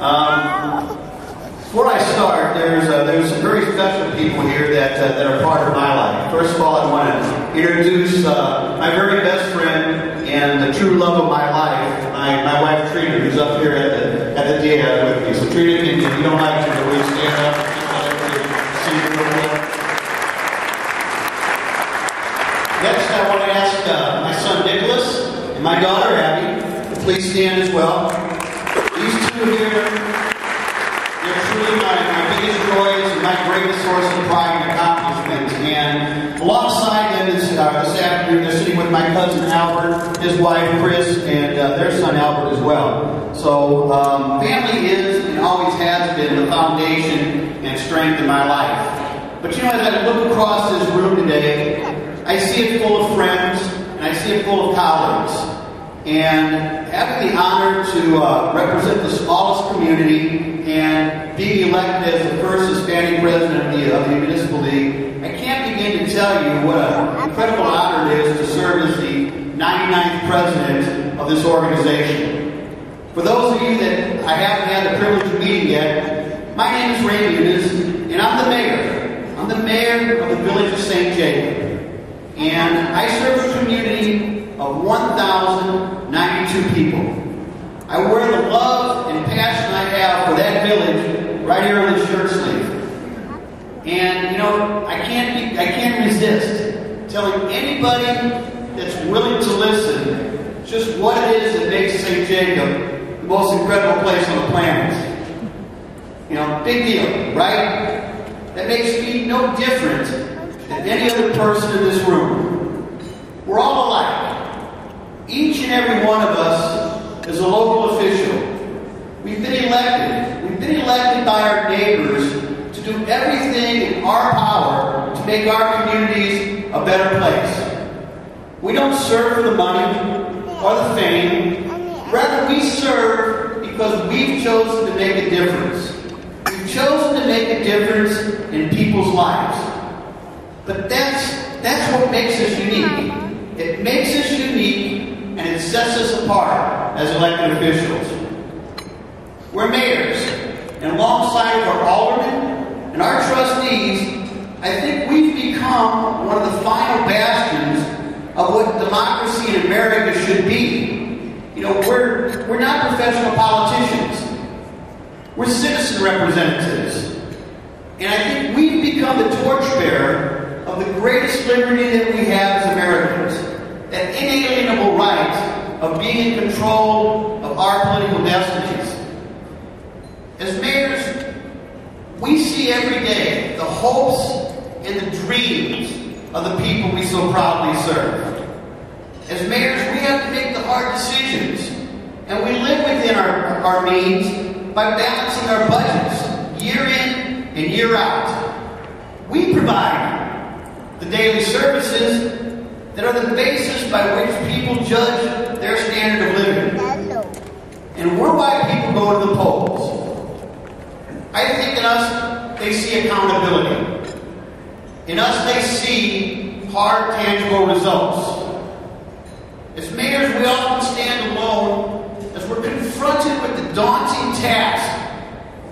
Before I start, there's some very special people here that are part of my life. First of all, I want to introduce my very best friend and the true love of my life, my wife Trina, who's up here at the dais with me. So Trina, if you don't like to, will you stand up? See you real quick. Next, I want to ask my son Nicholas and my daughter Abby to please stand as well. These two here. They're truly my biggest joys and my greatest source of pride and accomplishment. And alongside them this afternoon, they're sitting with my cousin Albert, his wife Chris, and their son Albert as well. So family is and always has been the foundation and strength in my life. But you know, as I look across this room today, I see it full of friends and I see it full of colleagues. And having the honor to represent the smallest community and being elected as the first Hispanic president of the Municipal League, I can't begin to tell you what an incredible honor it is to serve as the 99th president of this organization. For those of you that I haven't had the privilege of meeting yet, my name is Raymond, and I'm the mayor. I'm the mayor of the village of St. Jacob. And I serve a community of 1,092 people. I wear the love and passion I have for that village right here on the shirt sleeve. And you know, I can't resist telling anybody that's willing to listen just what it is that makes St. Jacob the most incredible place on the planet. You know, big deal, right? That makes me no different than any other person in this room. We're all alike. Each and every one of us is a local official. We've been elected. We've been elected by our neighbors to do everything in our power to make our communities a better place. We don't serve for the money or the fame. Rather, we serve because we've chosen to make a difference. We've chosen to make a difference in people's lives. But that's what makes us unique. It makes us unique, and it sets us apart as elected officials. We're mayors, and alongside of our aldermen and our trustees, I think we've become one of the final bastions of what democracy in America should be. You know, we're not professional politicians. We're citizen representatives. And I think we've become the torchbearer of the greatest liberty that we have as Americans. That inalienable right of being in control of our political destinies. As mayors, we see every day the hopes and the dreams of the people we so proudly serve. As mayors, we have to make the hard decisions, and we live within our means by balancing our budgets year in and year out. We provide the daily services that are the basis by which people judge their standard of living. And we're why people go to the polls. I think in us, they see accountability. In us, they see hard, tangible results. As mayors, we often stand alone as we're confronted with the daunting task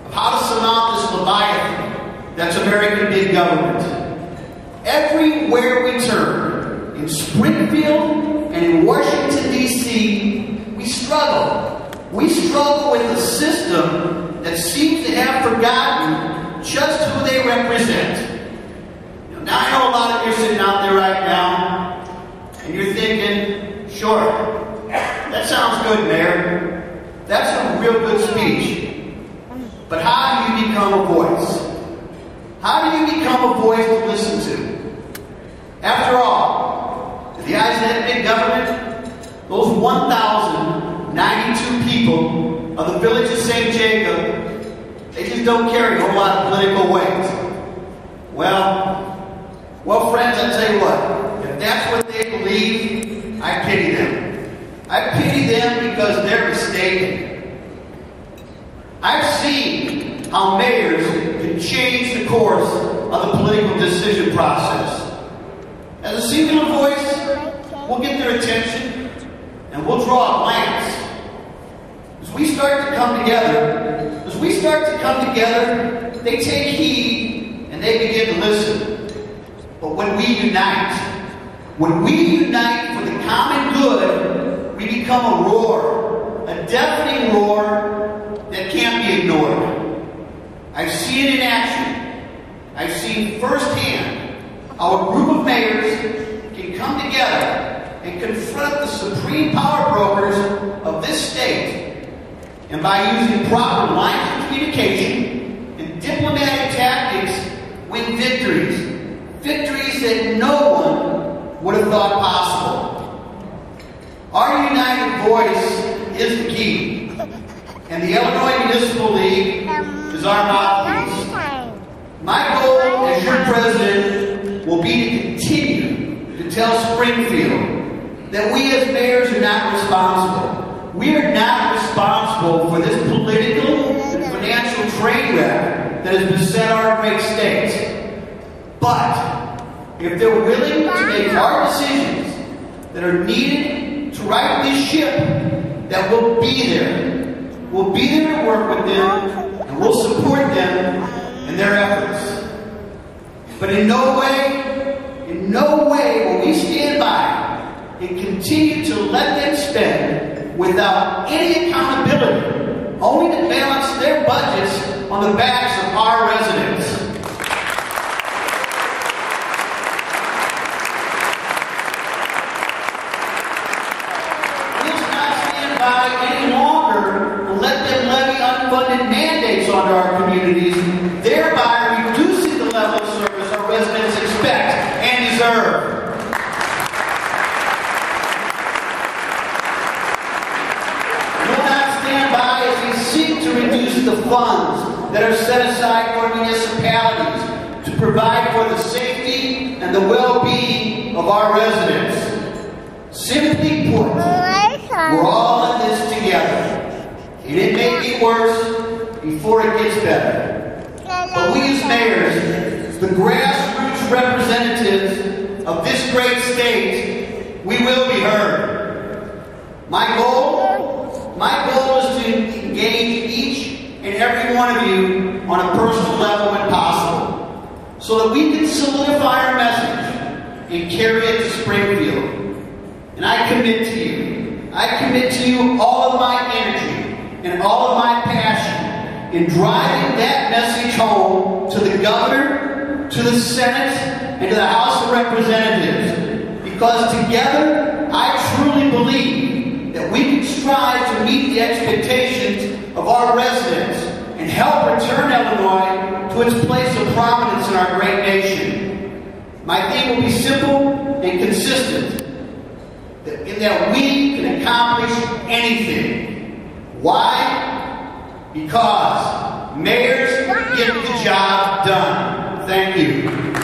of how to surmount this Leviathan that's American big government. Everywhere we turn, in Springfield and in Washington, D.C., we struggle. We struggle with a system that seems to have forgotten just who they represent. Now I know a lot of you are sitting out there right now, and you're thinking, sure, that sounds good, Mayor. That's a real good speech. But how do you become a voice? How do you become a voice to listen to? After all, in the eyes of that big government, those 1,092 people of the village of St. Jacob, they just don't carry a whole lot of political weight. Well, friends, I tell you what, if that's what they believe, I pity them. I pity them because they're mistaken. I've seen how mayors can change the course of the political decision process. As a singular voice, we'll get their attention and we'll draw a glance. As we start to come together, As we start to come together, they take heed and they begin to listen. But when we unite for the common good, we become a roar, a deafening roar that can't be ignored. I've seen it in action. I've seen firsthand how a group of mayors can come together and confront the supreme power brokers of this state, and by using proper lines of communication and diplomatic tactics, win victories. Victories that no one would have thought possible. Our united voice is the key, and the Illinois Municipal League is our mouthpiece. My goal as your president will be to continue to tell Springfield that we as mayors are not responsible. We are not responsible for this political and financial train wreck that has beset our great state. But if they're willing to make hard decisions that are needed to right this ship, that we'll be there. We'll be there to work with them, and we'll support them in their efforts. But in no way will we stand by and continue to let them spend without any accountability, only to balance their budgets on the backs of our residents. We'll not stand by any longer and let them levy unfunded mandates onto our communities, thereby reducing the level of service our residents expect and deserve. To reduce the funds that are set aside for municipalities to provide for the safety and the well-being of our residents. Simply put, we're all in this together. And it may be worse before it gets better. But we as mayors, the grassroots representatives of this great state, we will be heard. My goal is to engage each and every one of you on a personal level when possible, so that we can solidify our message and carry it to Springfield. And I commit to you all of my energy and all of my passion in driving that message home to the governor, to the Senate, and to the House of Representatives, because together I truly believe that we can strive to meet the expectations of our residents and help return Illinois to its place of prominence in our great nation. My theme will be simple and consistent, in that we can accomplish anything. Why? Because mayors get the job done. Thank you.